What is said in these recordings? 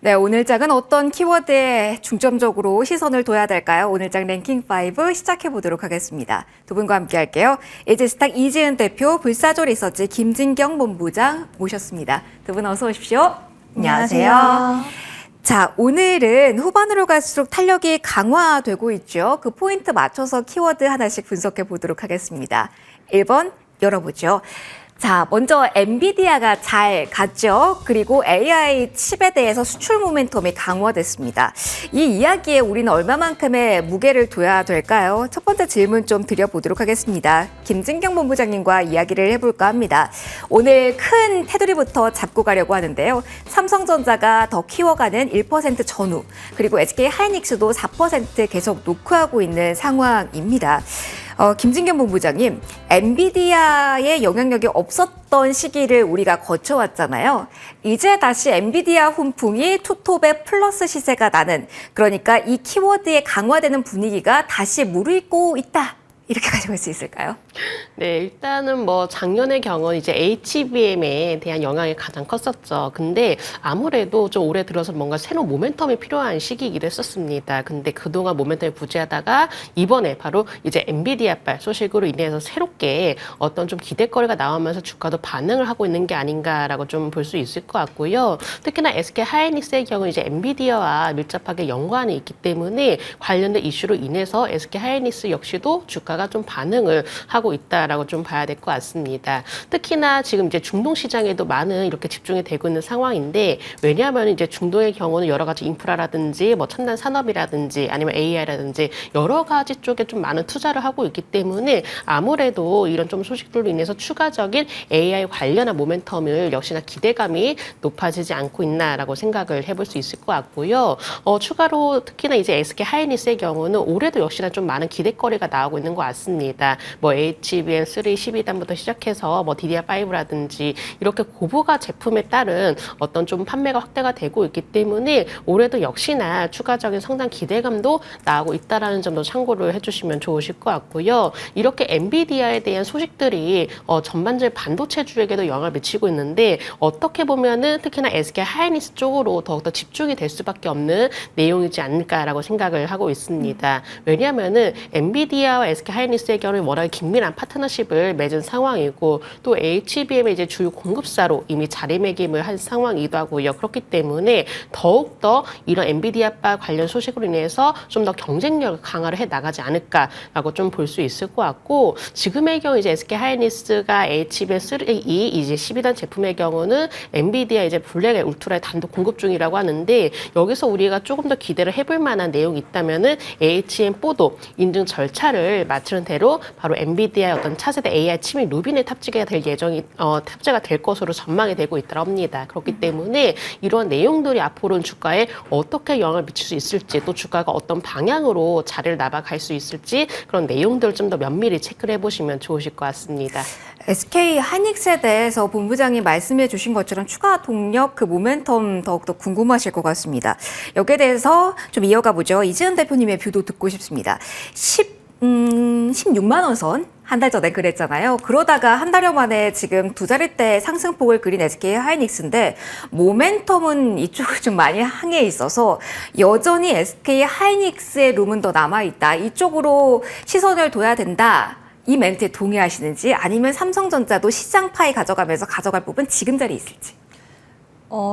네, 오늘 장은 어떤 키워드에 중점적으로 시선을 둬야 될까요? 오늘 장 랭킹 5 시작해 보도록 하겠습니다. 두 분과 함께 할게요. 에즈스탁 이지은 대표, 불사조 리서치 김진경 본부장 모셨습니다. 두 분 어서 오십시오. 안녕하세요. 자, 오늘은 후반으로 갈수록 탄력이 강화되고 있죠. 그 포인트 맞춰서 키워드 하나씩 분석해 보도록 하겠습니다. 1번 열어보죠. 자, 먼저 엔비디아가 잘 갔죠. 그리고 AI 칩에 대해서 수출 모멘텀이 강화됐습니다. 이 이야기에 우리는 얼마만큼의 무게를 둬야 될까요? 첫 번째 질문 좀 드려보도록 하겠습니다. 김진경 본부장님과 이야기를 해볼까 합니다. 오늘 큰 테두리부터 잡고 가려고 하는데요. 삼성전자가 더 키워가는 1% 전후, 그리고 SK 하이닉스도 4% 계속 노크하고 있는 상황입니다. 김진경 본부장님, 엔비디아의 영향력이 없었던 시기를 우리가 거쳐왔잖아요. 이제 다시 엔비디아 훈풍이 투톱의 플러스 시세가 나는, 그러니까 이 키워드에 강화되는 분위기가 다시 무르익고 있다. 이렇게 가져갈 수 있을까요? 네, 일단은 뭐 작년의 경우는 이제 HBM에 대한 영향이 가장 컸었죠. 근데 아무래도 좀 올해 들어서 뭔가 새로운 모멘텀이 필요한 시기이기도 했었습니다. 근데 그동안 모멘텀이 부재하다가 이번에 바로 이제 엔비디아발 소식으로 인해서 새롭게 어떤 좀 기대거리가 나오면서 주가도 반응을 하고 있는 게 아닌가라고 좀 볼 수 있을 것 같고요. 특히나 SK 하이닉스의 경우 이제 엔비디아와 밀접하게 연관이 있기 때문에 관련된 이슈로 인해서 SK 하이닉스 역시도 주가가 좀 반응을 하고 있다라고 좀 봐야 될 것 같습니다. 특히나 지금 이제 중동 시장에도 많은 이렇게 집중이 되고 있는 상황인데, 왜냐하면 이제 중동의 경우는 여러 가지 인프라라든지 뭐 첨단 산업이라든지 아니면 AI라든지 여러 가지 쪽에 좀 많은 투자를 하고 있기 때문에 아무래도 이런 좀 소식들로 인해서 추가적인 AI 관련한 모멘텀을 역시나 기대감이 높아지지 않고 있나라고 생각을 해볼 수 있을 것 같고요. 추가로 특히나 이제 SK 하이닉스의 경우는 올해도 역시나 좀 많은 기대거리가 나오고 있는 것 같습니다. 뭐 HBM3 12단부터 시작해서 뭐 DDR5라든지 이렇게 고부가 제품에 따른 어떤 좀 판매가 확대가 되고 있기 때문에 올해도 역시나 추가적인 성장 기대감도 나오고 있다라는 점도 참고를 해주시면 좋으실 것 같고요. 이렇게 엔비디아에 대한 소식들이 전반적인 반도체주에게도 영향을 미치고 있는데, 어떻게 보면은 특히나 SK 하이닉스 쪽으로 더욱더 집중이 될 수밖에 없는 내용이지 않을까라고 생각을 하고 있습니다. 왜냐하면은 엔비디아와 SK 하이닉스의 경우는 워낙에 긴밀한 파트너십을 맺은 상황이고, 또 HBM의 이제 주요 공급사로 이미 자리매김을 한 상황이기도 하고요. 그렇기 때문에 더욱더 이런 엔비디아바 관련 소식으로 인해서 좀 더 경쟁력을 강화를 해 나가지 않을까라고 좀 볼 수 있을 것 같고, 지금의 경우 이제 SK 하이닉스가 HBM3 이제 12단 제품의 경우는 엔비디아 이제 블랙 울트라의 단독 공급 중이라고 하는데, 여기서 우리가 조금 더 기대를 해볼 만한 내용이 있다면은 HM4도 인증 절차를 마치는 대로 바로 엔비디아의 어떤 차세대 AI 칩이 루빈에 탑재가 될 탑재가 될 것으로 전망이 되고 있다고 합니다. 그렇기 때문에 이런 내용들이 앞으로는 주가에 어떻게 영향을 미칠 수 있을지, 또 주가가 어떤 방향으로 자리를 나아갈 수 있을지, 그런 내용들을 좀 더 면밀히 체크를 해보시면 좋으실 것 같습니다. SK 하이닉스에 대해서 본부장이 말씀해 주신 것처럼 추가 동력, 그 모멘텀 더욱더 궁금하실 것 같습니다. 여기에 대해서 좀 이어가 보죠. 이지은 대표님의 뷰도 듣고 싶습니다. 16만 원 선 한 달 전에 그랬잖아요. 그러다가 한 달여 만에 지금 두 자릿대 상승폭을 그린 SK 하이닉스인데, 모멘텀은 이쪽으로 좀 많이 향해 있어서 여전히 SK 하이닉스의 룸은 더 남아있다. 이쪽으로 시선을 둬야 된다. 이 멘트에 동의하시는지, 아니면 삼성전자도 시장 파이 가져가면서 가져갈 부분 지금 자리에 있을지.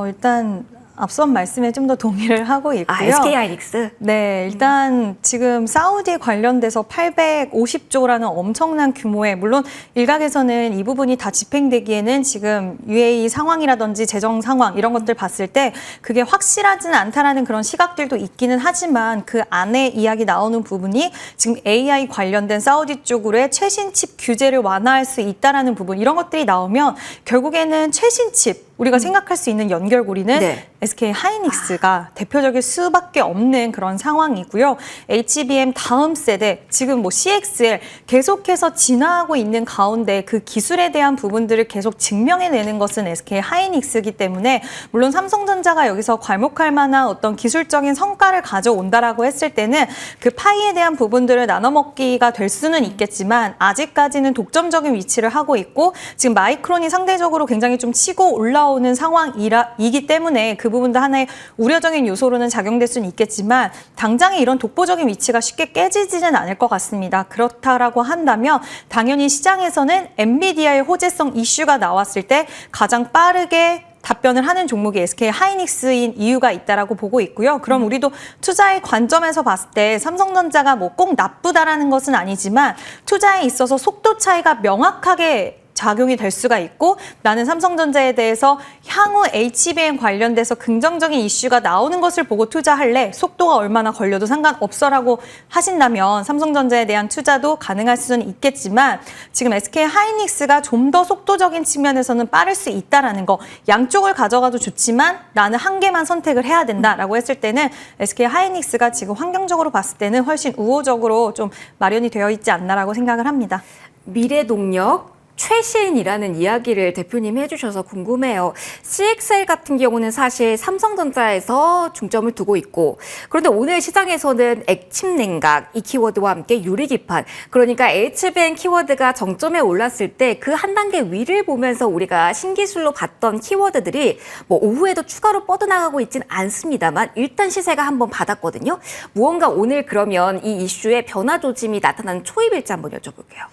일단 앞선 말씀에 좀 더 동의를 하고 있고요. SK 하이닉스? 네, 일단 지금 사우디 관련돼서 850조라는 엄청난 규모의, 물론 일각에서는 이 부분이 다 집행되기에는 지금 UAE 상황이라든지 재정 상황 이런 것들 봤을 때 그게 확실하지는 않다라는 그런 시각들도 있기는 하지만, 그 안에 이야기 나오는 부분이 지금 AI 관련된 사우디 쪽으로의 최신 칩 규제를 완화할 수 있다라는 부분, 이런 것들이 나오면 결국에는 최신 칩, 우리가 생각할 수 있는 연결고리는 네. SK 하이닉스가 대표적일 수밖에 없는 그런 상황이고요. HBM 다음 세대, 지금 뭐 CXL 계속해서 진화하고 있는 가운데 그 기술에 대한 부분들을 계속 증명해내는 것은 SK 하이닉스이기 때문에, 물론 삼성전자가 여기서 괄목할 만한 어떤 기술적인 성과를 가져온다라고 했을 때는 그 파이에 대한 부분들을 나눠먹기가 될 수는 있겠지만, 아직까지는 독점적인 위치를 하고 있고, 지금 마이크론이 상대적으로 굉장히 좀 치고 올라오고 올라오는 상황이기 때문에 그 부분도 하나의 우려적인 요소로는 작용될 수는 있겠지만 당장에 이런 독보적인 위치가 쉽게 깨지지는 않을 것 같습니다. 그렇다라고 한다면 당연히 시장에서는 엔비디아의 호재성 이슈가 나왔을 때 가장 빠르게 답변을 하는 종목이 SK 하이닉스인 이유가 있다라고 보고 있고요. 그럼 우리도 투자의 관점에서 봤을 때 삼성전자가 뭐 꼭 나쁘다라는 것은 아니지만 투자에 있어서 속도 차이가 명확하게 작용이 될 수가 있고 나는 삼성전자에 대해서 향후 HBM 관련돼서 긍정적인 이슈가 나오는 것을 보고 투자할래. 속도가 얼마나 걸려도 상관없어라고 하신다면 삼성전자에 대한 투자도 가능할 수는 있겠지만 지금 SK 하이닉스가 좀 더 속도적인 측면에서는 빠를 수 있다라는 거. 양쪽을 가져가도 좋지만 나는 한 개만 선택을 해야 된다라고 했을 때는 SK 하이닉스가 지금 환경적으로 봤을 때는 훨씬 우호적으로 좀 마련이 되어 있지 않나라고 생각을 합니다. 미래동력 최신이라는 이야기를 대표님이 해주셔서 궁금해요. CXL 같은 경우는 사실 삼성전자에서 중점을 두고 있고 그런데 오늘 시장에서는 액침 냉각 이 키워드와 함께 유리기판 그러니까 HBM 키워드가 정점에 올랐을 때 그 한 단계 위를 보면서 우리가 신기술로 봤던 키워드들이 뭐 오후에도 추가로 뻗어나가고 있진 않습니다만 일단 시세가 한번 받았거든요. 무언가 오늘 그러면 이 이슈의 변화 조짐이 나타나는 초입일지 한번 여쭤볼게요.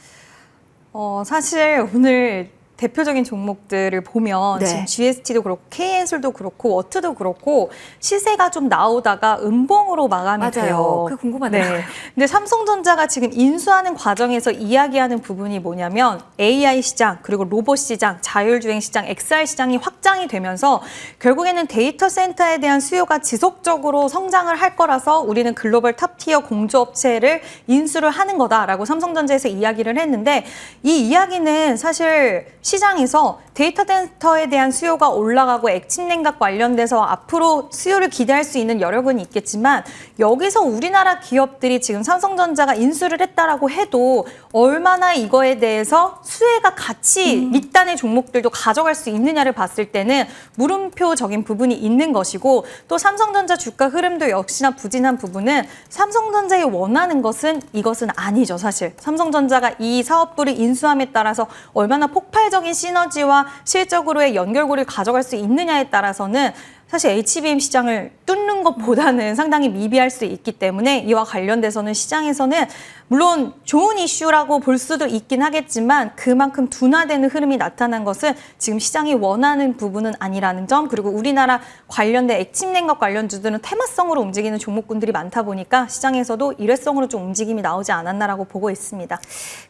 사실 오늘 대표적인 종목들을 보면 네. 지금 GST도 그렇고 KN술도 그렇고 워트도 그렇고 시세가 좀 나오다가 음봉으로 마감이 맞아요. 돼요. 그게 궁금하네요. 네. 근데 삼성전자가 지금 인수하는 과정에서 이야기하는 부분이 뭐냐면 AI 시장 그리고 로봇 시장, 자율주행 시장, XR 시장이 확장이 되면서 결국에는 데이터 센터에 대한 수요가 지속적으로 성장을 할 거라서 우리는 글로벌 탑티어 공조업체를 인수를 하는 거다라고 삼성전자에서 이야기를 했는데 이 이야기는 사실 시장에서 데이터 센터에 대한 수요가 올라가고 액침 냉각 관련돼서 앞으로 수요를 기대할 수 있는 여력은 있겠지만 여기서 우리나라 기업들이 지금 삼성전자가 인수를 했다라고 해도 얼마나 이거에 대해서 수혜가 같이 밑단의 종목들도 가져갈 수 있느냐를 봤을 때는 물음표적인 부분이 있는 것이고 또 삼성전자 주가 흐름도 역시나 부진한 부분은 삼성전자에 원하는 것은 이것은 아니죠. 사실 삼성전자가 이 사업부를 인수함에 따라서 얼마나 폭발적인 시너지와 실적으로의 연결고리를 가져갈 수 있느냐에 따라서는 사실 HBM 시장을 뚫는 것보다는 상당히 미비할 수 있기 때문에 이와 관련돼서는 시장에서는 물론 좋은 이슈라고 볼 수도 있긴 하겠지만 그만큼 둔화되는 흐름이 나타난 것은 지금 시장이 원하는 부분은 아니라는 점 그리고 우리나라 관련된 액침 냉각 관련주들은 테마성으로 움직이는 종목군들이 많다 보니까 시장에서도 일회성으로 좀 움직임이 나오지 않았나라고 보고 있습니다.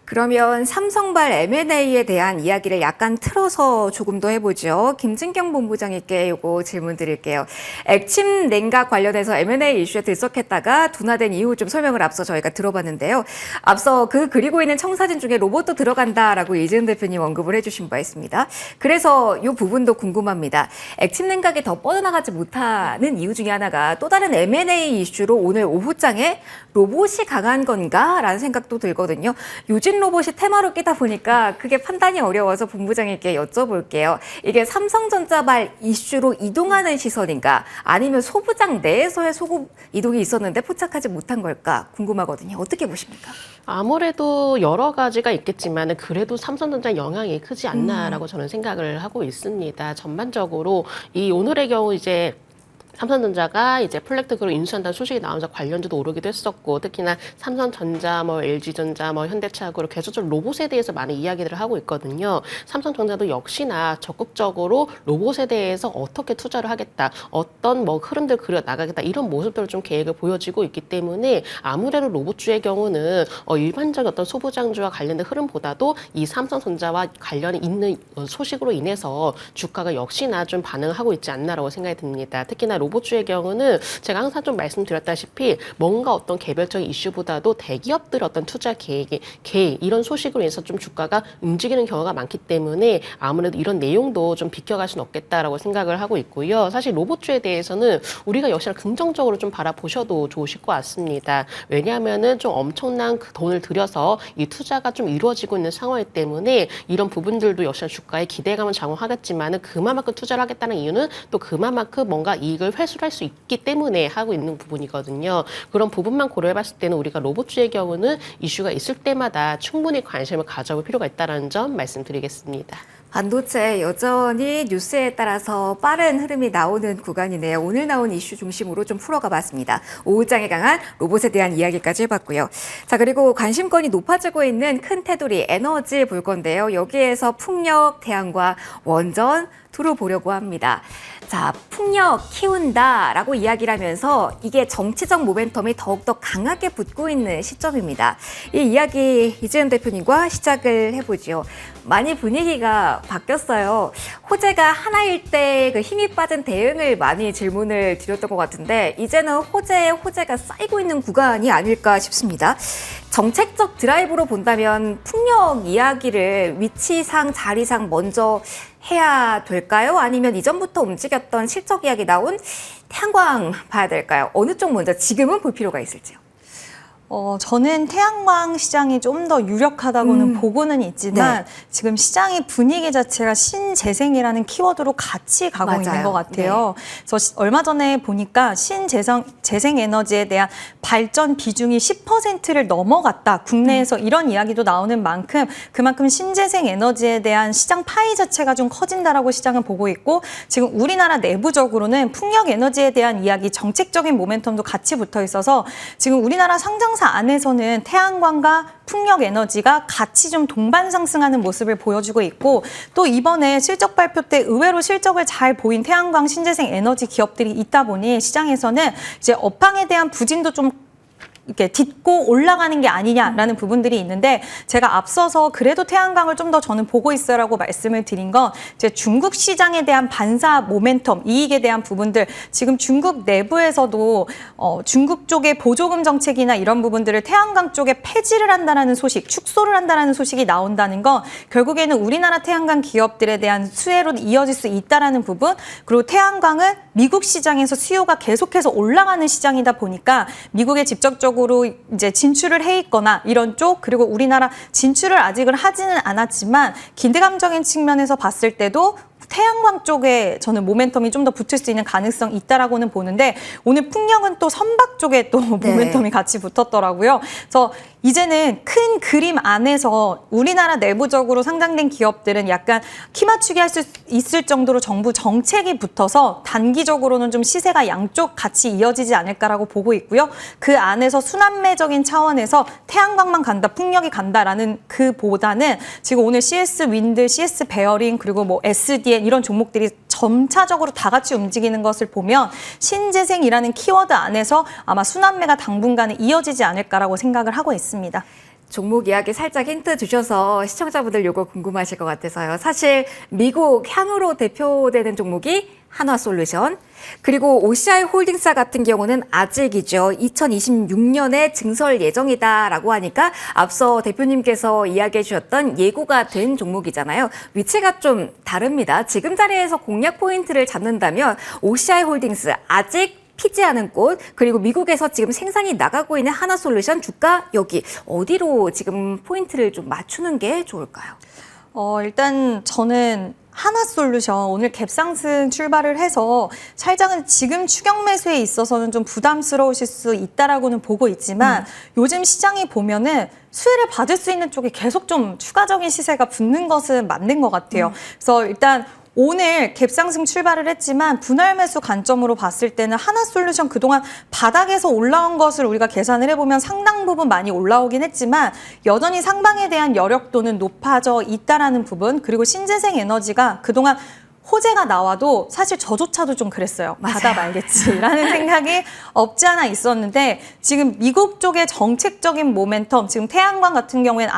그러면 삼성발 M&A에 대한 이야기를 약간 틀어서 조금 더 해보죠. 김진경 본부장님께 이거 질문 드릴게요. 액침 냉각 관련해서 M&A 이슈에 들썩했다가 둔화된 이후 좀 설명을 앞서 저희가 들어봤는데요. 앞서 그리고 있는 청사진 중에 로봇도 들어간다라고 이재은 대표님 언급을 해주신 바 있습니다. 그래서 이 부분도 궁금합니다. 액침 냉각이 더 뻗어나가지 못하는 이유 중에 하나가 또 다른 M&A 이슈로 오늘 오후장에 로봇이 강한 건가라는 생각도 들거든요. 요즘 로봇이 테마로 끼다 보니까 그게 판단이 어려워서 본부장님께 여쭤볼게요. 이게 삼성전자발 이슈로 이동하는 시선인가 아니면 소부장 내에서의 소급 이동이 있었는데 포착하지 못한 걸까 궁금하거든요. 어떻게 보십니까? 아무래도 여러 가지가 있겠지만 그래도 삼성전자 영향이 크지 않나라고 저는 생각을 하고 있습니다. 전반적으로 이 오늘의 경우 이제 삼성전자가 이제 플렉트그로 인수한다는 소식이 나오면서 관련주도 오르기도 했었고 특히나 삼성전자, 뭐 LG전자, 뭐 현대차하고 계속적으로 로봇에 대해서 많은 이야기들을 하고 있거든요. 삼성전자도 역시나 적극적으로 로봇에 대해서 어떻게 투자를 하겠다, 어떤 뭐 흐름들 그려 나가겠다 이런 모습들을 좀 계획을 보여지고 있기 때문에 아무래도 로봇주의 경우는 일반적인 어떤 소부장주와 관련된 흐름보다도 이 삼성전자와 관련이 있는 소식으로 인해서 주가가 역시나 좀 반응을 하고 있지 않나라고 생각이 듭니다. 특히나 로봇주의 경우는 제가 항상 좀 말씀드렸다시피 뭔가 어떤 개별적인 이슈보다도 대기업들 어떤 투자 계획 이런 소식으로 인해서 좀 주가가 움직이는 경우가 많기 때문에 아무래도 이런 내용도 좀 비껴갈 수는 없겠다라고 생각을 하고 있고요. 사실 로봇주에 대해서는 우리가 역시나 긍정적으로 좀 바라보셔도 좋으실 것 같습니다. 왜냐하면은 좀 엄청난 그 돈을 들여서 이 투자가 좀 이루어지고 있는 상황이기 때문에 이런 부분들도 역시나 주가에 기대감을 작용하겠지만은 그만큼 투자를 하겠다는 이유는 또 그만큼 뭔가 이익을 회수할 수 있기 때문에 하고 있는 부분이거든요. 그런 부분만 고려해봤을 때는 우리가 로봇주의 경우는 이슈가 있을 때마다 충분히 관심을 가져볼 필요가 있다는 점 말씀드리겠습니다. 반도체 여전히 뉴스에 따라서 빠른 흐름이 나오는 구간이네요. 오늘 나온 이슈 중심으로 좀 풀어가 봤습니다. 오후장에 강한 로봇에 대한 이야기까지 해봤고요. 자, 그리고 관심권이 높아지고 있는 큰 테두리 에너지 볼 건데요. 여기에서 풍력, 태양광, 원전 두루 보려고 합니다. 자, 풍력 키운다라고 이야기를 하면서 이게 정치적 모멘텀이 더욱더 강하게 붙고 있는 시점입니다. 이 이야기 이재은 대표님과 시작을 해보죠. 많이 분위기가 바뀌었어요. 호재가 하나일 때 그 힘이 빠진 대응을 많이 질문을 드렸던 것 같은데 이제는 호재에 호재가 쌓이고 있는 구간이 아닐까 싶습니다. 정책적 드라이브로 본다면 풍력 이야기를 위치상 자리상 먼저 해야 될까요? 아니면 이전부터 움직였던 실적 이야기 나온 태양광 봐야 될까요? 어느 쪽 먼저 지금은 볼 필요가 있을지요? 저는 태양광 시장이 좀 더 유력하다고는 보고는 있지만 지금 시장의 분위기 자체가 신재생이라는 키워드로 같이 가고 맞아요. 있는 것 같아요. 그래서 얼마 전에 보니까 재생 에너지에 대한 발전 비중이 10%를 넘어갔다. 국내에서 이런 이야기도 나오는 만큼 그만큼 신재생 에너지에 대한 시장 파이 자체가 좀 커진다라고 시장은 보고 있고 지금 우리나라 내부적으로는 풍력 에너지에 대한 이야기, 정책적인 모멘텀도 같이 붙어 있어서 지금 우리나라 상장사 안에서는 태양광과 풍력 에너지가 같이 좀 동반 상승하는 모습을 보여주고 있고 또 이번에 실적 발표 때 의외로 실적을 잘 보인 태양광 신재생 에너지 기업들이 있다 보니 시장에서는 이제 업황에 대한 부진도 좀 이렇게 딛고 올라가는 게 아니냐라는 부분들이 있는데 제가 앞서서 그래도 태양광을 좀 더 저는 보고 있어라고 말씀을 드린 건 이제 중국 시장에 대한 반사 모멘텀, 이익에 대한 부분들 지금 중국 내부에서도 중국 쪽의 보조금 정책이나 이런 부분들을 태양광 쪽에 폐지를 한다라는 소식, 축소를 한다라는 소식이 나온다는 건 결국에는 우리나라 태양광 기업들에 대한 수혜로 이어질 수 있다라는 부분 그리고 태양광은 미국 시장에서 수요가 계속해서 올라가는 시장이다 보니까 미국에 직접적으로 이제 진출을 해 있거나 이런 쪽 그리고 우리나라 진출을 아직은 하지는 않았지만 기대감적인 측면에서 봤을 때도 태양광 쪽에 저는 모멘텀이 좀 더 붙을 수 있는 가능성이 있다라고는 보는데 오늘 풍력은 또 선박 쪽에 또 모멘텀이 같이 붙었더라고요. 그래서 이제는 큰 그림 안에서 우리나라 내부적으로 상장된 기업들은 약간 키 맞추기 할 수 있을 정도로 정부 정책이 붙어서 단기적으로는 좀 시세가 양쪽 같이 이어지지 않을까라고 보고 있고요. 그 안에서 순환매적인 차원에서 태양광만 간다, 풍력이 간다라는 그보다는 지금 오늘 CS 윈드, CS 베어링 그리고 뭐 SDN 이런 종목들이 점차적으로 다 같이 움직이는 것을 보면 신재생이라는 키워드 안에서 아마 순환매가 당분간은 이어지지 않을까라고 생각을 하고 있습니다. 종목 이야기 살짝 힌트 주셔서 시청자분들 요거 궁금하실 것 같아서요. 사실 미국 향으로 대표되는 종목이 한화솔루션 그리고 OCI 홀딩사 같은 경우는 아직이죠. 2026년에 증설 예정이다라고 하니까 앞서 대표님께서 이야기해 주셨던 예고가 된 종목이잖아요. 위치가 좀 다릅니다. 지금 자리에서 공략 포인트를 잡는다면 OCI 홀딩스 아직 피지 않은 곳 그리고 미국에서 지금 생산이 나가고 있는 한화솔루션 주가 여기 어디로 지금 포인트를 좀 맞추는 게 좋을까요? 일단 저는 한화솔루션 오늘 갭상승 출발을 해서 살짝은 지금 추격 매수에 있어서는 좀 부담스러우실 수 있다라고는 보고 있지만 요즘 시장이 보면은 수혜를 받을 수 있는 쪽에 계속 좀 추가적인 시세가 붙는 것은 맞는 것 같아요. 그래서 일단 오늘 갭상승 출발을 했지만 분할 매수 관점으로 봤을 때는 한화솔루션 그동안 바닥에서 올라온 것을 우리가 계산을 해보면 상당 부분 많이 올라오긴 했지만 여전히 상방에 대한 여력도는 높아져 있다라는 부분 그리고 신재생 에너지가 그동안 호재가 나와도 사실 저조차도 좀 그랬어요. 받아 말겠지라는 생각이 없지 않아 있었는데 지금 미국 쪽의 정책적인 모멘텀 지금 태양광 같은 경우에는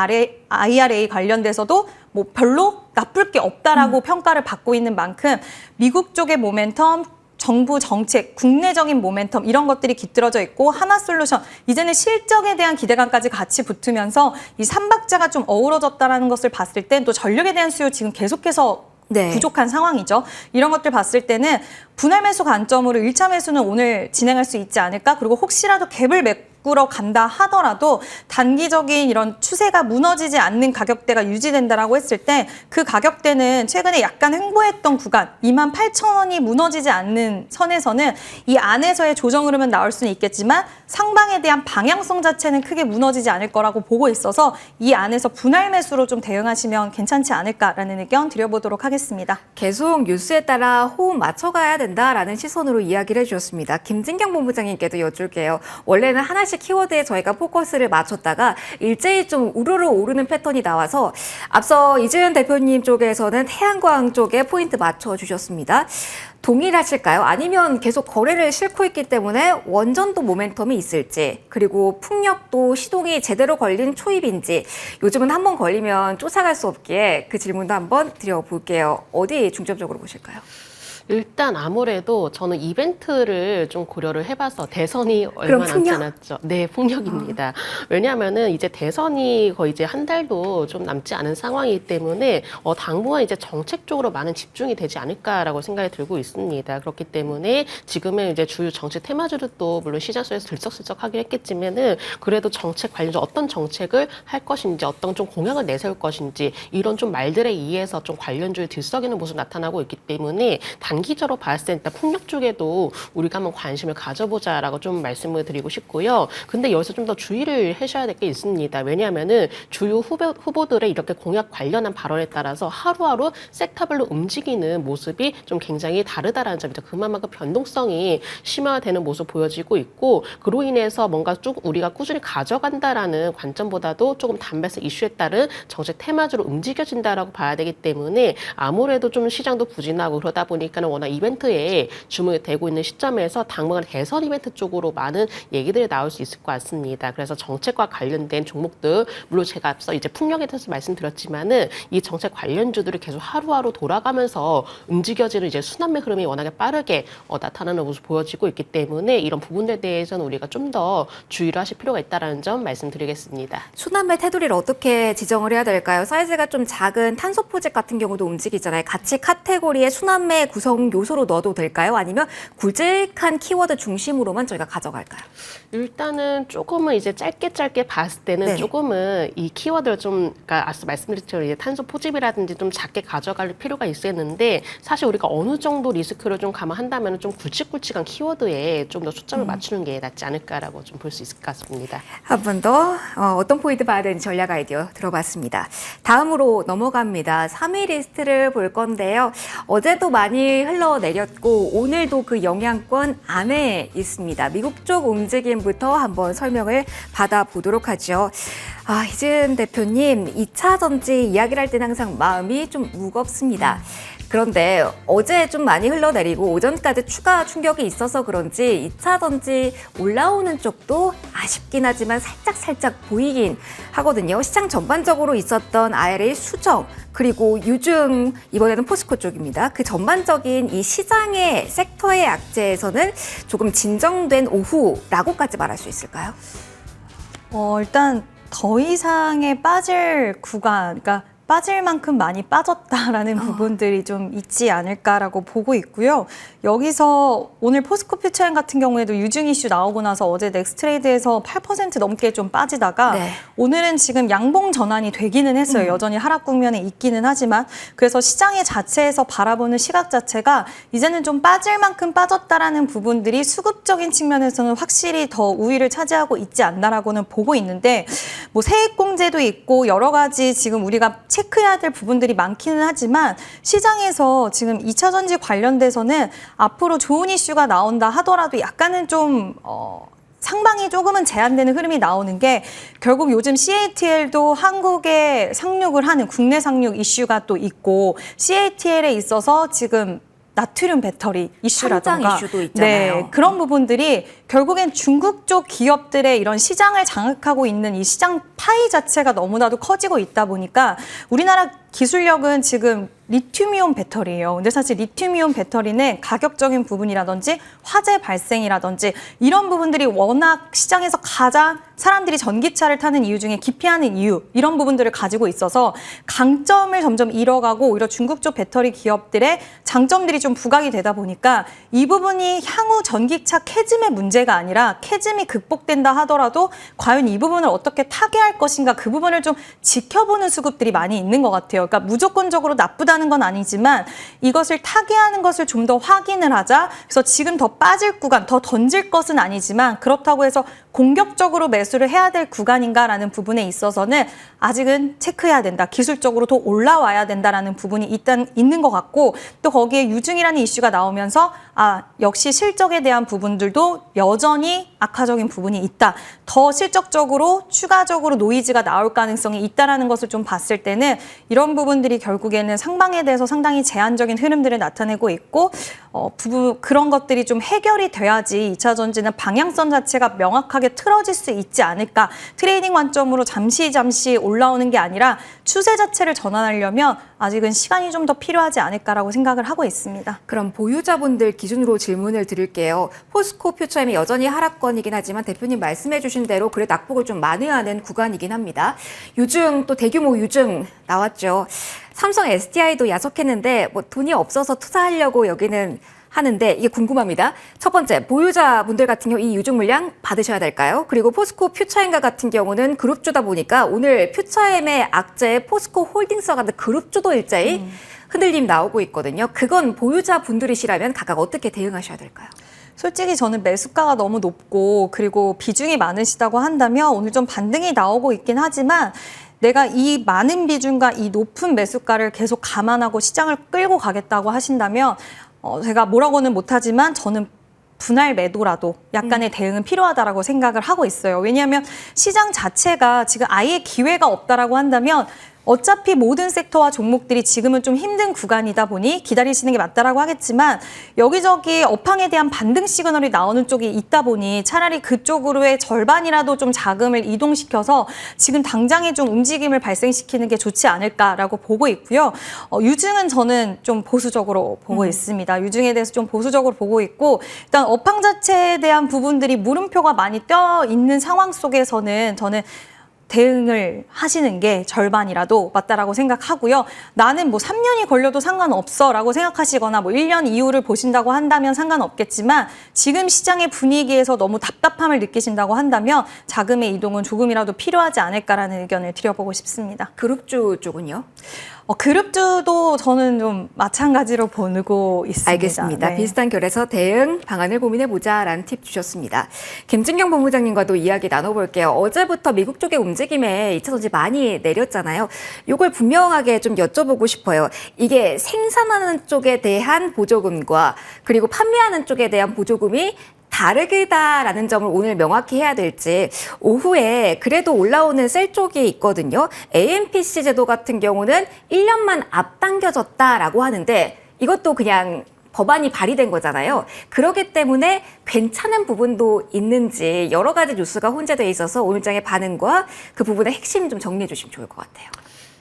IRA 관련돼서도 뭐 별로 나쁠 게 없다라고 평가를 받고 있는 만큼 미국 쪽의 모멘텀 정부 정책, 국내적인 모멘텀 이런 것들이 깃들어져 있고 한화솔루션 이제는 실적에 대한 기대감까지 같이 붙으면서 이 삼박자가 좀 어우러졌다라는 것을 봤을 때 또 전력에 대한 수요 지금 계속해서 부족한 상황이죠. 이런 것들 봤을 때는 분할 매수 관점으로 1차 매수는 오늘 진행할 수 있지 않을까? 그리고 혹시라도 갭을 바꾸러 간다 하더라도 단기적인 이런 추세가 무너지지 않는 가격대가 유지된다라고 했을 때 그 가격대는 최근에 약간 횡보했던 구간 28,000원이 무너지지 않는 선에서는 이 안에서의 조정 흐름은 나올 수는 있겠지만 상방에 대한 방향성 자체는 크게 무너지지 않을 거라고 보고 있어서 이 안에서 분할 매수로 좀 대응하시면 괜찮지 않을까라는 의견 드려보도록 하겠습니다. 계속 뉴스에 따라 호흡 맞춰가야 된다라는 시선으로 이야기를 해주셨습니다. 김진경 본부장님께도 여쭐게요. 원래는 하나씩 키워드에 저희가 포커스를 맞췄다가 일제히 좀 우르르 오르는 패턴이 나와서 앞서 이지은 대표님 쪽에서는 태양광 쪽에 포인트 맞춰주셨습니다. 동일하실까요? 아니면 계속 거래를 싣고 있기 때문에 원전도 모멘텀이 있을지, 그리고 풍력도 시동이 제대로 걸린 초입인지, 요즘은 한번 걸리면 쫓아갈 수 없기에 그 질문도 한번 드려볼게요. 어디 중점적으로 보실까요? 일단 아무래도 저는 이벤트를 좀 고려를 해봐서 대선이 그럼 얼마 남지 풍력? 않았죠. 네, 풍력입니다. 왜냐하면은 이제 대선이 거의 이제 한 달도 좀 남지 않은 상황이기 때문에 당분간 이제 정책적으로 많은 집중이 되지 않을까라고 생각이 들고 있습니다. 그렇기 때문에 지금은 이제 주요 정책 테마주를 또 물론 시장 속에서 들썩들썩 하긴 했겠지만은 그래도 정책 관련해서 어떤 정책을 할 것인지 어떤 좀 공약을 내세울 것인지 이런 좀 말들에 의해서 좀 관련주에 들썩이는 모습 나타나고 있기 때문에 단기적으로 봤을 때 일단 풍력 쪽에도 우리가 한번 관심을 가져보자라고 좀 말씀을 드리고 싶고요. 근데 여기서 좀 더 주의를 하셔야 될 게 있습니다. 왜냐하면은 주요 후보들의 이렇게 공약 관련한 발언에 따라서 하루하루 섹터별로 움직이는 모습이 좀 굉장히 다르다라는 점이죠. 그만큼 변동성이 심화되는 모습 보여지고 있고 그로 인해서 뭔가 쭉 우리가 꾸준히 가져간다라는 관점보다도 조금 단발성 이슈에 따른 정책 테마주로 움직여진다라고 봐야 되기 때문에 아무래도 좀 시장도 부진하고 그러다 보니까 워낙 이벤트에 주목이 되고 있는 시점에서 당분간 대선 이벤트 쪽으로 많은 얘기들이 나올 수 있을 것 같습니다. 그래서 정책과 관련된 종목들, 물론 제가 앞서 이제 풍력에 대해서 말씀드렸지만은 이 정책 관련주들이 계속 하루하루 돌아가면서 움직여지는 이제 순환매 흐름이 워낙에 빠르게 나타나는 모습 보여지고 있기 때문에 이런 부분에 대해서는 우리가 좀 더 주의를 하실 필요가 있다는 점 말씀드리겠습니다. 순환매 테두리를 어떻게 지정을 해야 될까요? 사이즈가 좀 작은 탄소 포집 같은 경우도 움직이잖아요. 같이 카테고리에 순환매 구성 요소로 넣어도 될까요? 아니면 굵직한 키워드 중심으로만 저희가 가져갈까요? 일단은 조금은 이제 짧게 봤을 때는 네. 조금은 이 키워드를 좀, 그러니까 앞서 말씀드린 것처럼 이제 탄소 포집이라든지 좀 작게 가져갈 필요가 있었는데 사실 우리가 어느 정도 리스크를 좀 감안한다면 좀 굵직굵직한 키워드에 좀 더 초점을 맞추는 게 낫지 않을까라고 좀 볼 수 있을 것 같습니다. 한 번 더 어떤 포인트 봐야 되는지 전략 아이디어 들어봤습니다. 다음으로 넘어갑니다. 3위 리스트를 볼 건데요. 어제도 많이 흘러내렸고 오늘도 그 영향권 안에 있습니다. 미국 쪽 움직임부터 한번 설명을 받아보도록 하죠. 이지은 대표님, 2차 전지 이야기를 할 때는 항상 마음이 좀 무겁습니다. 그런데 어제 좀 많이 흘러내리고 오전까지 추가 충격이 있어서 그런지 2차 전지 올라오는 쪽도 아쉽긴 하지만 살짝 보이긴 하거든요. 시장 전반적으로 있었던 IRA 수정 그리고 유증 이번에는 포스코 쪽입니다. 그 전반적인 이 시장의 섹터의 악재에서는 조금 진정된 오후라고까지 말할 수 있을까요? 일단 더 이상의 빠질 구간, 그러니까 빠질 만큼 많이 빠졌다라는 부분들이 좀 있지 않을까라고 보고 있고요. 여기서 오늘 포스코 퓨처엠 같은 경우에도 유증 이슈 나오고 나서 어제 넥스트레이드에서 8% 넘게 좀 빠지다가 네. 오늘은 지금 양봉 전환이 되기는 했어요. 여전히 하락 국면에 있기는 하지만 그래서 시장의 자체에서 바라보는 시각 자체가 이제는 좀 빠질 만큼 빠졌다라는 부분들이 수급적인 측면에서는 확실히 더 우위를 차지하고 있지 않나라고는 보고 있는데 뭐 세액공제도 있고 여러 가지 지금 우리가 체크해야 될 부분들이 많기는 하지만 시장에서 지금 2차 전지 관련돼서는 앞으로 좋은 이슈가 나온다 하더라도 약간은 좀 상방이 조금은 제한되는 흐름이 나오는 게 결국 요즘 CATL도 한국에 상륙을 하는 국내 상륙 이슈가 또 있고 CATL에 있어서 지금 나트륨 배터리 이슈라던가 산장 이슈도 있잖아요. 네, 그런 부분들이 결국엔 중국 쪽 기업들의 이런 시장을 장악하고 있는 이 시장 파이 자체가 너무나도 커지고 있다 보니까 우리나라 기술력은 지금 리튬이온 배터리예요. 근데 사실 리튬이온 배터리는 가격적인 부분이라든지 화재 발생이라든지 이런 부분들이 워낙 시장에서 가장 사람들이 전기차를 타는 이유 중에 기피하는 이유, 이런 부분들을 가지고 있어서 강점을 점점 잃어가고 오히려 중국 쪽 배터리 기업들의 장점들이 좀 부각이 되다 보니까 이 부분이 향후 전기차 캐즘의 문제가 아니라 캐즘이 극복된다 하더라도 과연 이 부분을 어떻게 타개할 것인가, 그 부분을 좀 지켜보는 수급들이 많이 있는 것 같아요. 그러니까 무조건적으로 나쁘다는 건 아니지만 이것을 타개하는 것을 좀 더 확인을 하자. 그래서 지금 더 빠질 구간, 더 던질 것은 아니지만 그렇다고 해서 공격적으로 매수를 해야 될 구간인가라는 부분에 있어서는 아직은 체크해야 된다. 기술적으로 더 올라와야 된다라는 부분이 일단 있는 것 같고, 또 거기에 유증이라는 이슈가 나오면서 역시 실적에 대한 부분들도 여전히 악화적인 부분이 있다. 더 실적적으로 추가적으로 노이즈가 나올 가능성이 있다라는 것을 좀 봤을 때는 이런 부분들이 결국에는 상방에 대해서 상당히 제한적인 흐름들을 나타내고 있고, 그런 것들이 좀 해결이 돼야지 2차 전지는 방향성 자체가 명확하게 틀어질 수 있지 않을까. 트레이딩 관점으로 잠시 올라오는 게 아니라 추세 자체를 전환하려면 아직은 시간이 좀 더 필요하지 않을까라고 생각을 하고 있습니다. 그럼 보유자분들 기준으로 질문을 드릴게요. 포스코 퓨처엠이 여전히 하락권이긴 하지만 대표님 말씀해 주신 대로 그래 낙폭을 좀 만회하는 구간이긴 합니다. 유증, 또 대규모 유증 나왔죠. 삼성 SDI도 야속했는데 뭐 돈이 없어서 투자하려고 여기는 하는데 이게 궁금합니다. 첫 번째, 보유자분들 같은 경우 이 유증 물량 받으셔야 될까요? 그리고 포스코 퓨처엠과 같은 경우는 그룹주다 보니까 오늘 퓨처엠의 악재에 포스코 홀딩스와 같은 그룹주도 일자리 흔들림 나오고 있거든요. 그건 보유자분들이시라면 각각 어떻게 대응하셔야 될까요? 솔직히 저는 매수가가 너무 높고 그리고 비중이 많으시다고 한다면 오늘 좀 반등이 나오고 있긴 하지만 내가 이 많은 비중과 이 높은 매수가를 계속 감안하고 시장을 끌고 가겠다고 하신다면 제가 뭐라고는 못하지만 저는 분할 매도라도 약간의 대응은 필요하다라고 생각을 하고 있어요. 왜냐하면 시장 자체가 지금 아예 기회가 없다라고 한다면 어차피 모든 섹터와 종목들이 지금은 좀 힘든 구간이다 보니 기다리시는 게 맞다라고 하겠지만 여기저기 업황에 대한 반등 시그널이 나오는 쪽이 있다 보니 차라리 그쪽으로의 절반이라도 좀 자금을 이동시켜서 지금 당장에 좀 움직임을 발생시키는 게 좋지 않을까라고 보고 있고요. 유증은 저는 좀 보수적으로 보고 있습니다. 유증에 대해서 좀 보수적으로 보고 있고 일단 업황 자체에 대한 부분들이 물음표가 많이 떠 있는 상황 속에서는 저는 대응을 하시는 게 절반이라도 맞다라고 생각하고요. 나는 뭐 3년이 걸려도 상관없어 라고 생각하시거나 뭐 1년 이후를 보신다고 한다면 상관없겠지만 지금 시장의 분위기에서 너무 답답함을 느끼신다고 한다면 자금의 이동은 조금이라도 필요하지 않을까라는 의견을 드려보고 싶습니다. 그룹주 쪽은요? 그룹주도 저는 좀 마찬가지로 보고 있습니다. 알겠습니다. 네. 비슷한 결에서 대응 방안을 고민해보자라는 팁 주셨습니다. 김진경 본부장님과도 이야기 나눠볼게요. 어제부터 미국 쪽의 움직임에 2차 전지 많이 내렸잖아요. 이걸 분명하게 좀 여쭤보고 싶어요. 이게 생산하는 쪽에 대한 보조금과 그리고 판매하는 쪽에 대한 보조금이 다르다라는 점을 오늘 명확히 해야 될지, 오후에 그래도 올라오는 셀 쪽이 있거든요. AMPC 제도 같은 경우는 1년만 앞당겨졌다라고 하는데 이것도 그냥 법안이 발의된 거잖아요. 그렇기 때문에 괜찮은 부분도 있는지 여러 가지 뉴스가 혼재되어 있어서 오늘장의 반응과 그 부분의 핵심 좀 정리해 주시면 좋을 것 같아요.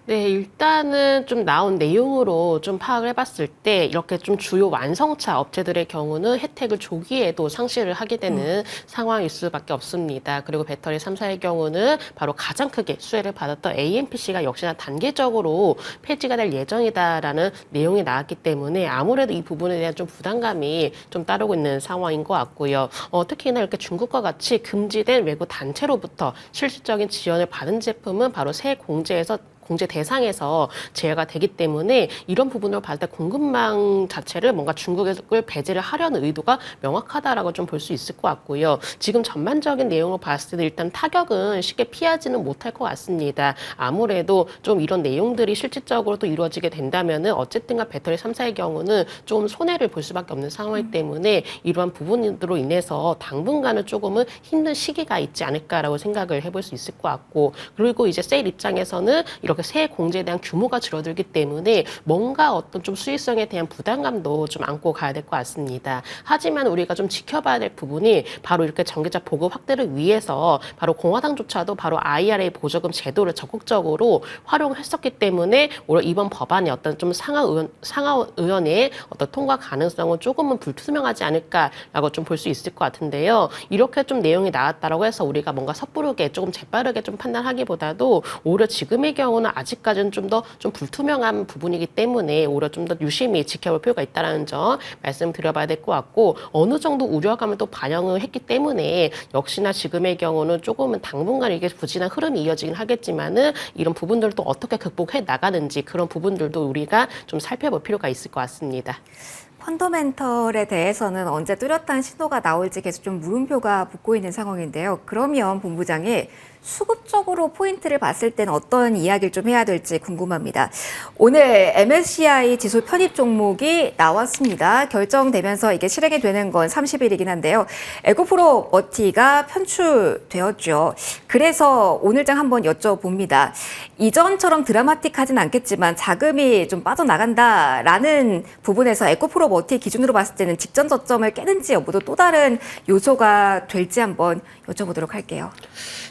네, 일단은 좀 나온 내용으로 좀 파악을 해봤을 때 이렇게 좀 주요 완성차 업체들의 경우는 혜택을 조기에도 상실을 하게 되는 상황일 수밖에 없습니다. 그리고 배터리 3사의 경우는 바로 가장 크게 수혜를 받았던 AMPC가 역시나 단계적으로 폐지가 될 예정이다라는 내용이 나왔기 때문에 아무래도 이 부분에 대한 좀 부담감이 좀 따르고 있는 상황인 것 같고요. 특히나 이렇게 중국과 같이 금지된 외국 단체로부터 실질적인 지원을 받은 제품은 바로 새 공제 대상에서 제외가 되기 때문에 이런 부분을 봤을 때 공급망 자체를 뭔가 중국을 배제를 하려는 의도가 명확하다라고 좀 볼 수 있을 것 같고요. 지금 전반적인 내용을 봤을 때 일단 타격은 쉽게 피하지는 못할 것 같습니다. 아무래도 좀 이런 내용들이 실질적으로 또 이루어지게 된다면은 어쨌든가 배터리 3사의 경우는 좀 손해를 볼 수밖에 없는 상황이기 때문에 이러한 부분으로 인해서 당분간은 조금은 힘든 시기가 있지 않을까라고 생각을 해볼 수 있을 것 같고, 그리고 이제 세일 입장에서는 이렇게 이렇게 세 공제에 대한 규모가 줄어들기 때문에 뭔가 어떤 좀 수익성에 대한 부담감도 좀 안고 가야 될 것 같습니다. 하지만 우리가 좀 지켜봐야 될 부분이 바로 이렇게 전기차 보급 확대를 위해서 바로 공화당조차도 바로 IRA 보조금 제도를 적극적으로 활용했었기 때문에 오히려 이번 법안의 어떤 좀 상하의원의 어떤 통과 가능성은 조금은 불투명하지 않을까라고 좀 볼 수 있을 것 같은데요. 이렇게 좀 내용이 나왔다라고 해서 우리가 뭔가 섣부르게 조금 재빠르게 좀 판단하기보다도 오히려 지금의 경우는 아직까지는 좀 더 좀 불투명한 부분이기 때문에 오히려 좀 더 유심히 지켜볼 필요가 있다는 점 말씀드려봐야 될 것 같고 어느 정도 우려감을 또 반영을 했기 때문에 역시나 지금의 경우는 조금은 당분간 이게 부진한 흐름이 이어지긴 하겠지만은 이런 부분들을 또 어떻게 극복해 나가는지 그런 부분들도 우리가 좀 살펴볼 필요가 있을 것 같습니다. 펀더멘털에 대해서는 언제 뚜렷한 신호가 나올지 계속 좀 물음표가 붙고 있는 상황인데요. 그러면 본부장이 수급적으로 포인트를 봤을 때는 어떤 이야기를 좀 해야 될지 궁금합니다. 오늘 MSCI 지수 편입 종목이 나왔습니다. 결정되면서 이게 실행이 되는 건 30일이긴 한데요. 에코프로 머티가 편출되었죠. 그래서 오늘장 한번 여쭤봅니다. 이전처럼 드라마틱하진 않겠지만 자금이 좀 빠져나간다라는 부분에서 에코프로 머티 기준으로 봤을 때는 직전 저점을 깨는지 여부도 또 다른 요소가 될지 한번 여쭤보도록 할게요.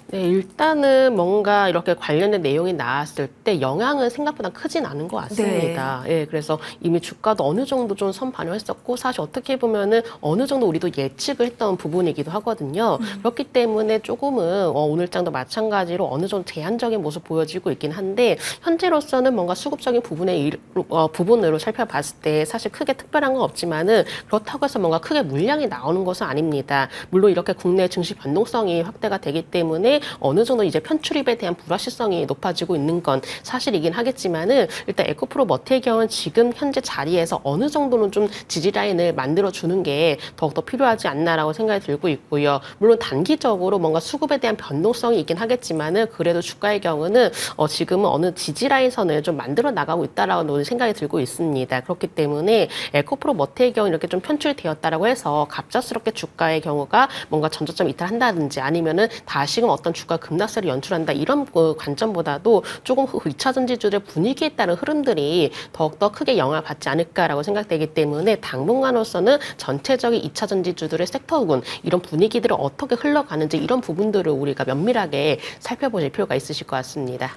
네, 일단은 뭔가 이렇게 관련된 내용이 나왔을 때 영향은 생각보다 크진 않은 것 같습니다. 네. 예, 그래서 이미 주가도 어느 정도 좀 선 반영했었고 사실 어떻게 보면은 어느 정도 우리도 예측을 했던 부분이기도 하거든요. 그렇기 때문에 조금은 오늘장도 마찬가지로 어느 정도 제한적인 모습 보여지고 있긴 한데 현재로서는 뭔가 수급적인 부분으로 살펴봤을 때 사실 크게 특별한 건 없지만은 그렇다고 해서 뭔가 크게 물량이 나오는 것은 아닙니다. 물론 이렇게 국내 증시 변동성이 확대가 되기 때문에 어느 정도 이제 편출입에 대한 불확실성이 높아지고 있는 건 사실이긴 하겠지만은 일단 에코프로 머티의 경우는 지금 현재 자리에서 어느 정도는 좀 지지 라인을 만들어 주는 게 더욱더 필요하지 않나라고 생각이 들고 있고요. 물론 단기적으로 뭔가 수급에 대한 변동성이 있긴 하겠지만은 그래도 주가의 경우는 지금은 어느 지지 라인 선을 좀 만들어 나가고 있다라고 생각이 들고 있습니다. 그렇기 때문에 에코프로 머티의 경우 이렇게 좀 편출되었다라고 해서 갑작스럽게 주가의 경우가 뭔가 전저점 이탈한다든지 아니면은 다시금 어떤 주가 급락세를 연출한다 이런 관점보다도 조금 2차 전지주들의 분위기에 따른 흐름들이 더욱더 크게 영향을 받지 않을까라고 생각되기 때문에 당분간으로서는 전체적인 2차 전지주들의 섹터군 이런 분위기들을 어떻게 흘러가는지 이런 부분들을 우리가 면밀하게 살펴보실 필요가 있으실 것 같습니다.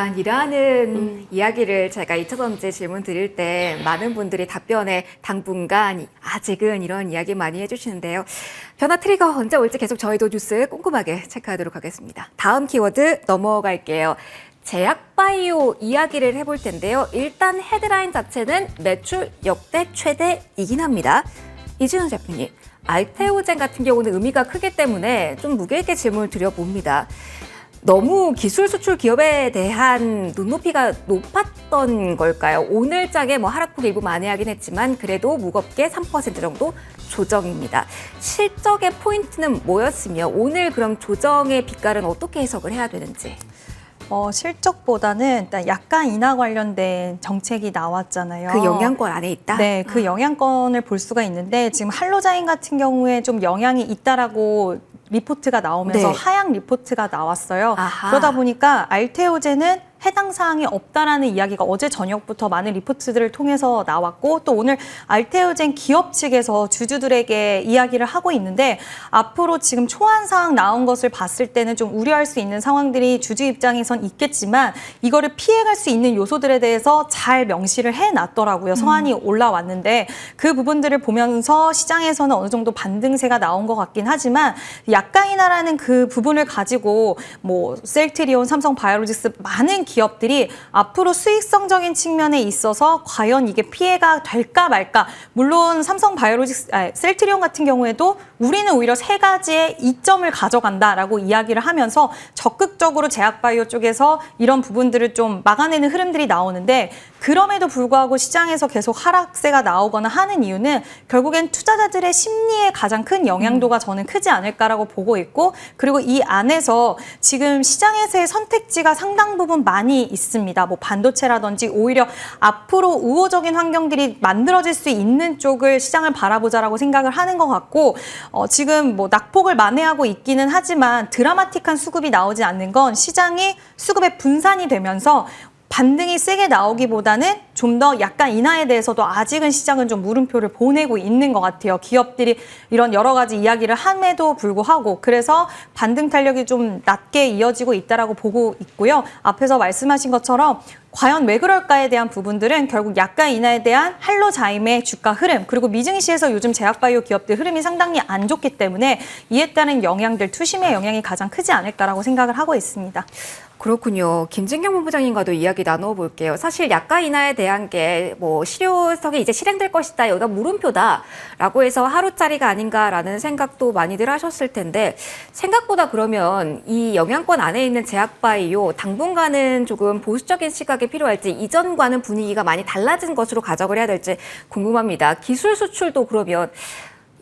당분간이라는 이야기를 제가 2차 전지 질문 드릴 때 많은 분들이 답변에 당분간, 아직은 이런 이야기 많이 해주시는데요. 변화 트리거 언제 올지 계속 저희도 뉴스 꼼꼼하게 체크하도록 하겠습니다. 다음 키워드 넘어갈게요. 제약바이오 이야기를 해볼 텐데요. 일단 헤드라인 자체는 매출 역대 최대이긴 합니다. 이진우 대표님, 알테오젠 같은 경우는 의미가 크기 때문에 좀 무게 있게 질문을 드려봅니다. 너무 기술 수출 기업에 대한 눈높이가 높았던 걸까요? 오늘 장에 하락폭 일부 만회하긴 했지만 그래도 무겁게 3% 정도 조정입니다. 실적의 포인트는 뭐였으며 오늘 그럼 조정의 빛깔은 어떻게 해석을 해야 되는지? 실적보다는 일단 약간 인하 관련된 정책이 나왔잖아요. 그 영향권 안에 있다? 네, 그 영향권을 볼 수가 있는데 지금 할로자인 같은 경우에 좀 영향이 있다라고 리포트가 나오면서 네. 하향 리포트가 나왔어요. 아하. 그러다 보니까 알테오젠은 해당 사항이 없다라는 이야기가 어제 저녁부터 많은 리포트들을 통해서 나왔고 또 오늘 알테오젠 기업 측에서 주주들에게 이야기를 하고 있는데 앞으로 지금 초안 사항 나온 것을 봤을 때는 좀 우려할 수 있는 상황들이 주주 입장에선 있겠지만 이거를 피해갈 수 있는 요소들에 대해서 잘 명시를 해놨더라고요. 서한이 올라왔는데 그 부분들을 보면서 시장에서는 어느 정도 반등세가 나온 것 같긴 하지만 약간이나라는 그 부분을 가지고 셀트리온, 삼성바이오로직스 많은 기업들이 앞으로 수익성적인 측면에 있어서 과연 이게 피해가 될까 말까. 물론 셀트리온 같은 경우에도 우리는 오히려 세 가지의 이점을 가져간다라고 이야기를 하면서 적극적으로 제약바이오 쪽에서 이런 부분들을 좀 막아내는 흐름들이 나오는데 그럼에도 불구하고 시장에서 계속 하락세가 나오거나 하는 이유는 결국엔 투자자들의 심리에 가장 큰 영향도가 저는 크지 않을까라고 보고 있고 그리고 이 안에서 지금 시장에서의 선택지가 상당 부분 많이 많이 있습니다. 뭐 반도체라든지 오히려 앞으로 우호적인 환경들이 만들어질 수 있는 쪽을 시장을 바라보자라고 생각을 하는 것 같고 지금 뭐 낙폭을 만회하고 있기는 하지만 드라마틱한 수급이 나오지 않는 건 시장이 수급의 분산이 되면서 반등이 세게 나오기보다는 좀 더 약간 인하에 대해서도 아직은 시장은 좀 물음표를 보내고 있는 것 같아요. 기업들이 이런 여러 가지 이야기를 함에도 불구하고 그래서 반등 탄력이 좀 낮게 이어지고 있다라고 보고 있고요. 앞에서 말씀하신 것처럼 과연 왜 그럴까에 대한 부분들은 결국 약간 인하에 대한 할로자임의 주가 흐름 그리고 미증시에서 요즘 제약바이오 기업들 흐름이 상당히 안 좋기 때문에 이에 따른 영향들 투심의 영향이 가장 크지 않을까라고 생각을 하고 있습니다. 그렇군요. 김진경 본부장님과도 이야기 나눠볼게요. 사실 약가 인하에 대한 게 뭐 실효성이 이제 실행될 것이다. 여기가 물음표다라고 해서 하루짜리가 아닌가라는 생각도 많이들 하셨을 텐데 생각보다 그러면 이 영향권 안에 있는 제약바이오 당분간은 조금 보수적인 시각이 필요할지 이전과는 분위기가 많이 달라진 것으로 가정을 해야 될지 궁금합니다. 기술 수출도 그러면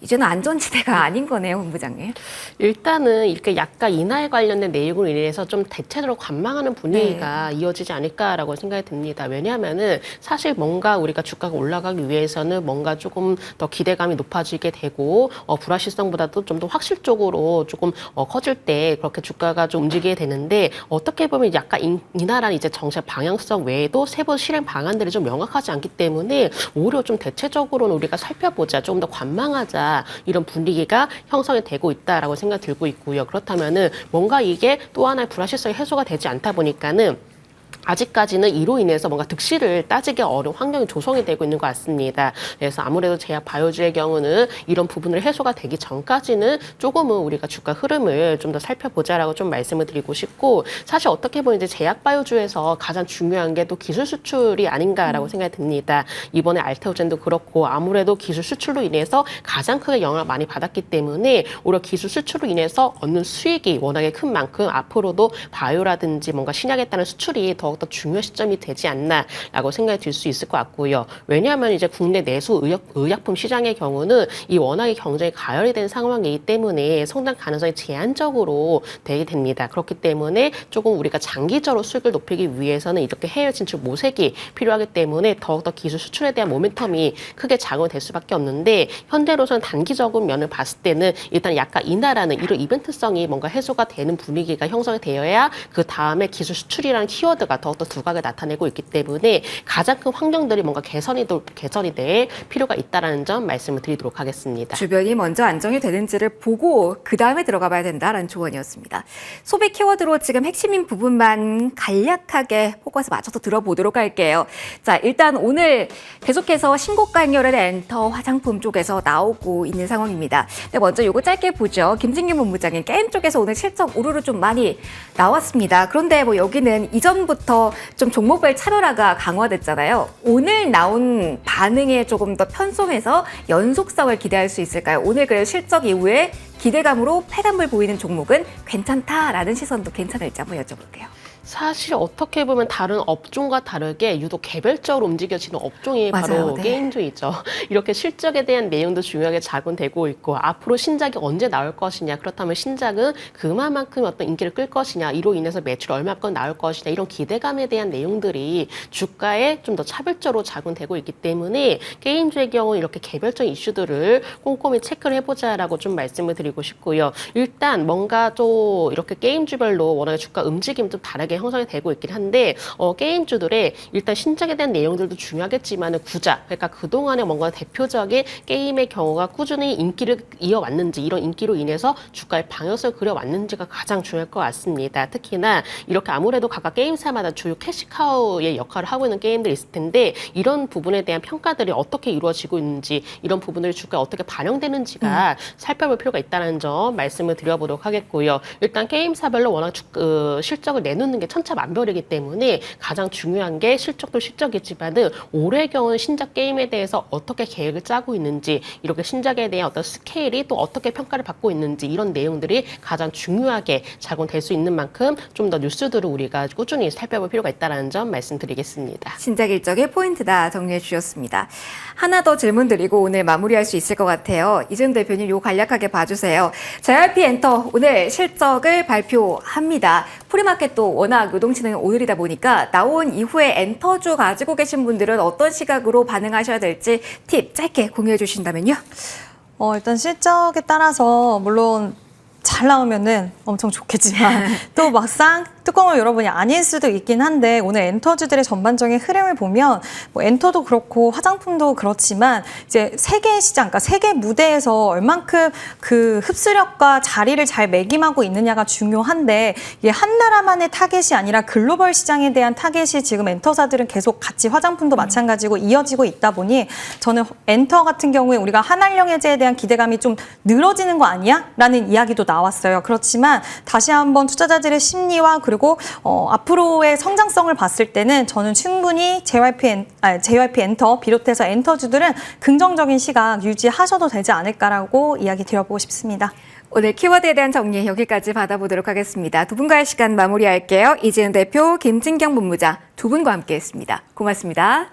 이제는 안전지대가 아닌 거네요, 본부장님. 일단은 이렇게 약간 인하에 관련된 내용으로 인해서 좀 대체적으로 관망하는 분위기가 이어지지 않을까라고 생각이 듭니다. 왜냐하면은 사실 뭔가 우리가 주가가 올라가기 위해서는 뭔가 조금 더 기대감이 높아지게 되고 불확실성보다도 좀 더 확실적으로 조금 커질 때 그렇게 주가가 좀 움직이게 되는데 어떻게 보면 약간 인하라는 이제 정책 방향성 외에도 세부 실행 방안들이 좀 명확하지 않기 때문에 오히려 좀 대체적으로는 우리가 살펴보자, 조금 더 관망하자. 이런 분위기가 형성이 되고 있다라고 생각이 들고 있고요. 그렇다면은 뭔가 이게 또 하나의 불확실성이 해소가 되지 않다 보니까는 아직까지는 이로 인해서 뭔가 득실을 따지기 어려운 환경이 조성이 되고 있는 것 같습니다. 그래서 아무래도 제약 바이오주의 경우는 이런 부분을 해소가 되기 전까지는 조금은 우리가 주가 흐름을 좀 더 살펴보자라고 좀 말씀을 드리고 싶고 사실 어떻게 보면 이제 제약 바이오주에서 가장 중요한 게 또 기술 수출이 아닌가라고 생각이 듭니다. 이번에 알테오젠도 그렇고 아무래도 기술 수출로 인해서 가장 크게 영향을 많이 받았기 때문에 오히려 기술 수출로 인해서 얻는 수익이 워낙에 큰 만큼 앞으로도 바이오라든지 뭔가 신약에 따른 수출이 더욱더 중요한 시점이 되지 않나라고 생각이 들 수 있을 것 같고요. 왜냐하면 이제 국내 내수 의약품 시장의 경우는 이 워낙에 경쟁이 가열이 된 상황이기 때문에 성장 가능성이 제한적으로 되게 됩니다. 그렇기 때문에 조금 우리가 장기적으로 수익을 높이기 위해서는 이렇게 해외 진출 모색이 필요하기 때문에 더욱더 기술 수출에 대한 모멘텀이 크게 작용될 수밖에 없는데 현재로서는 단기적인 면을 봤을 때는 일단 약간 인하라는 이런 이벤트성이 뭔가 해소가 되는 분위기가 형성이 되어야 그 다음에 기술 수출이라는 키워드가 더욱더 두각을 나타내고 있기 때문에 가장 큰 환경들이 뭔가 개선이 될 필요가 있다는 점 말씀을 드리도록 하겠습니다. 주변이 먼저 안정이 되는지를 보고 그 다음에 들어가 봐야 된다라는 조언이었습니다. 소비 키워드로 지금 핵심인 부분만 간략하게 포커스 맞춰서 들어보도록 할게요. 자, 일단 오늘 계속해서 신고가 행렬의 엔터 화장품 쪽에서 나오고 있는 상황입니다. 네, 먼저 요거 짧게 보죠. 김진규 본부장님, 게임 쪽에서 오늘 실적 오르르 좀 많이 나왔습니다. 그런데 뭐 여기는 이전부터 좀 종목별 차별화가 강화됐잖아요. 오늘 나온 반응에 조금 더 편성해서 연속성을 기대할 수 있을까요? 오늘 그래도 실적 이후에 기대감으로 패감을 보이는 종목은 괜찮다라는 시선도 괜찮을지 한번 여쭤볼게요. 사실 어떻게 보면 다른 업종과 다르게 유독 개별적으로 움직여지는 업종이 맞아요, 바로 네. 게임주이죠. 이렇게 실적에 대한 내용도 중요하게 작용되고 있고 앞으로 신작이 언제 나올 것이냐 그렇다면 신작은 그만큼 어떤 인기를 끌 것이냐 이로 인해서 매출 얼마큼 나올 것이냐 이런 기대감에 대한 내용들이 주가에 좀 더 차별적으로 작용되고 있기 때문에 게임주의 경우 이렇게 개별적인 이슈들을 꼼꼼히 체크를 해보자라고 좀 말씀을 드리고 싶고요. 일단 뭔가 또 이렇게 게임주별로 워낙에 주가 움직임이 좀 다르게 형성이 되고 있긴 한데 게임주들의 일단 신작에 대한 내용들도 중요하겠지만 구작, 그러니까 그동안에 뭔가 대표적인 게임의 경우가 꾸준히 인기를 이어왔는지 이런 인기로 인해서 주가의 방향성을 그려왔는지가 가장 중요할 것 같습니다. 특히나 이렇게 아무래도 각각 게임사마다 주요 캐시카우의 역할을 하고 있는 게임들이 있을 텐데 이런 부분에 대한 평가들이 어떻게 이루어지고 있는지 이런 부분들이 주가에 어떻게 반영되는지가 살펴볼 필요가 있다는 점 말씀을 드려보도록 하겠고요. 일단 게임사별로 워낙 실적을 내놓는 게 천차만별이기 때문에 가장 중요한 게 실적도 실적이지만은 올해 경우는 신작 게임에 대해서 어떻게 계획을 짜고 있는지 이렇게 신작에 대한 어떤 스케일이 또 어떻게 평가를 받고 있는지 이런 내용들이 가장 중요하게 작용될 수 있는 만큼 좀 더 뉴스들을 우리가 꾸준히 살펴볼 필요가 있다는 점 말씀드리겠습니다. 신작 일정의 포인트다 정리해 주셨습니다. 하나 더 질문 드리고 오늘 마무리할 수 있을 것 같아요. 이준 대표님 요 간략하게 봐주세요. JYP 엔터 오늘 실적을 발표합니다. 프리마켓도 워낙 워낙 요동치는 오늘이다 보니까 나온 이후에 엔터주 가지고 계신 분들은 어떤 시각으로 반응하셔야 될지 팁 짧게 공유해 주신다면요. 일단 실적에 따라서 물론 잘 나오면은 엄청 좋겠지만 또 막상 뚜껑을 열어보니 아닐 수도 있긴 한데 오늘 엔터주들의 전반적인 흐름을 보면 뭐 엔터도 그렇고 화장품도 그렇지만 이제 세계 시장, 그러니까 세계 무대에서 얼만큼 그 흡수력과 자리를 잘 매김하고 있느냐가 중요한데 이게 한 나라만의 타겟이 아니라 글로벌 시장에 대한 타겟이 지금 엔터사들은 계속 같이 화장품도 마찬가지고 이어지고 있다 보니 저는 엔터 같은 경우에 우리가 한알령 해제에 대한 기대감이 좀 늘어지는 거 아니야? 라는 이야기도 나왔어요. 그렇지만 다시 한번 투자자들의 심리와 그리고 앞으로의 성장성을 봤을 때는 저는 충분히 JYP 엔터 비롯해서 엔터주들은 긍정적인 시각 유지하셔도 되지 않을까라고 이야기 드려보고 싶습니다. 오늘 키워드에 대한 정리 여기까지 받아보도록 하겠습니다. 두 분과의 시간 마무리할게요. 이재은 대표, 김진경 본부장 두 분과 함께했습니다. 고맙습니다.